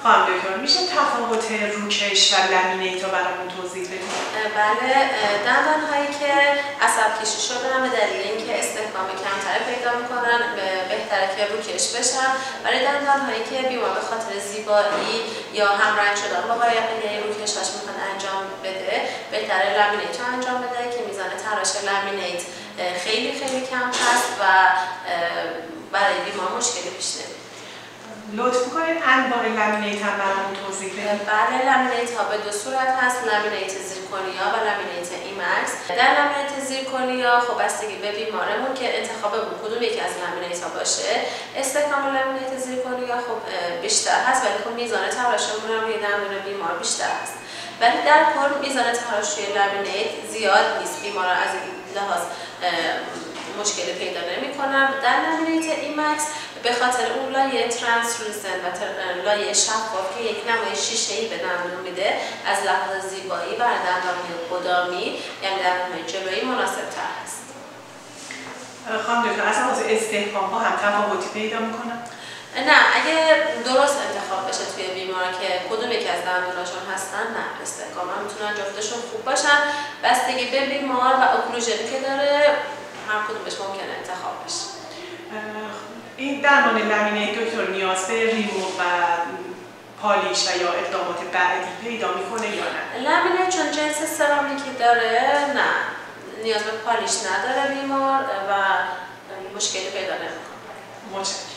خانم دکتر میشه تفاوت روکش و لامینیت رو برامون توضیح بدید؟ بله، دندان هایی که عصب کشی شدن به دلیل اینکه استحکام کمتری پیدا میکنن بهتره که روکش بشن. برای دندان هایی که بیمار به خاطر زیبایی یا همرنگ شدن با قایقی روکشاش میخواد انجام بده، بهتره لامینیت رو انجام بده که میزان تراش لامینیت خیلی کم هست و برای بیمار مشکلی پیش نمیاد. لطف می‌کنید انواع لامینیت هم برامون توضیح بدید؟ بله، لامینیت ها به دو صورت هست، لامینیت زیرکونیا و لامینیت ایمکس. در لامینیت زیرکونیا خب بستگی به بیمارمون که انتخابمون کدوم یکی از لامینیت ها باشه. استحکام لامینیت زیرکونیا خب بیشتر هست ولی خب میزان تراشمون هم روی دندون بیمار بیشتر هست. ولی در کل میزان تراش روی لامینیت زیاد نیست، بیمارا از این لحاظ مشکلی پیدا نمی‌کنن. در لامینیت ایمکس به خاطر اون لایه ترانسلوسنت و لایه شفاف که یک نمای شیشه‌ای به دندون میده، از لحاظ زیبایی بر دندان‌های قدامی یعنی دندان‌های جلویی مناسب‌تر هست. خانم دکتر از لحاظ استحکام ها هم تفاوتی پیدا میکنن؟ نه، اگه درست انتخاب بشه توی بیمار که کدوم یکی از دندوناشون هستن، نه استحکام ها میتونن جفتشون خوب باشن. بستگی به بیمار و اوکلوژنی که داره هر کدومش ممکنه انتخاب بشه. این درمان لامینیت دکتر نیاز به ریموو و پالیش و یا اقدامات بعدی پیدا میکنه یا نه؟ لامینیت چون جنس سرامیکی داره، نه نیاز به پالیش نداره بیمار و مشکلی پیدا نمیکنه. متشکرم.